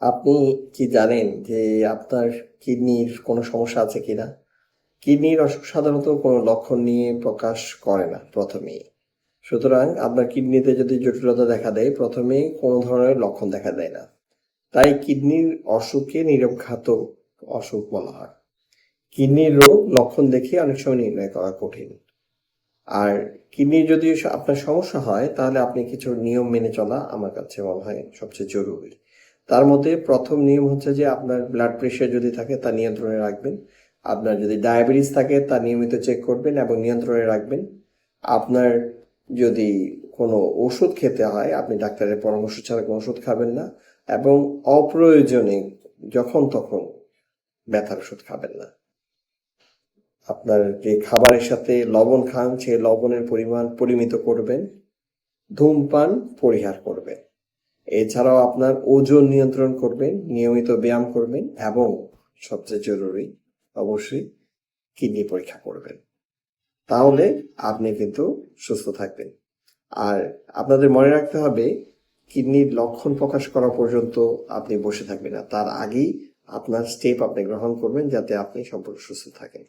আপনি কি জানেন যে আপনার কিডনির কোনো সমস্যা আছে কিনা? কিডনির অসুখ সাধারণত কোনো লক্ষণ নিয়ে প্রকাশ করে না প্রথমেই। সুতরাং আপনার কিডনিতে যদি জটিলতা দেখা দেয়, প্রথমেই কোনো ধরনের লক্ষণ দেখা দেয় না। তাই কিডনির অসুখকে নীরব ঘাতক অসুখ বলা হয়। কিডনির রোগ লক্ষণ দেখে অনেক সময় নির্ণয় করা কঠিন। আর কিডনির যদি আপনার সমস্যা হয় তাহলে আপনি কিছু নিয়ম মেনে চলা আমার কাছে মনে হয় সবচেয়ে জরুরি। তার মধ্যে প্রথম নিয়ম হচ্ছে যে আপনার ব্লাড প্রেশার যদি থাকে তা নিয়ন্ত্রণে রাখবেন। আপনার যদি ডায়াবেটিস থাকে তা নিয়মিত চেক করবেন এবং নিয়ন্ত্রণে রাখবেন। আপনার যদি কোনো ওষুধ খেতে হয় আপনি ডাক্তারের পরামর্শ ছাড়া কোনো ওষুধ খাবেন না, এবং অপ্রয়োজনে যখন তখন ব্যথার ওষুধ খাবেন না। আপনার যে খাবারের সাথে লবণ খান সেই লবণের পরিমাণ পরিমিত করবেন। ধূমপান পরিহার করবেন। এছাড়াও আপনার ওজন নিয়ন্ত্রণ করবেন, নিয়মিত ব্যায়াম করবেন এবং সবচেয়ে জরুরি অবশ্যই কিডনি পরীক্ষা করবেন। তাহলে আপনি কিন্তু সুস্থ থাকবেন। আর আপনাদের মনে রাখতে হবে, কিডনির লক্ষণ প্রকাশ করা পর্যন্ত আপনি বসে থাকবেন না, তার আগেই আপনার স্টেপ আপনি গ্রহণ করবেন যাতে আপনি সম্পূর্ণ সুস্থ থাকেন।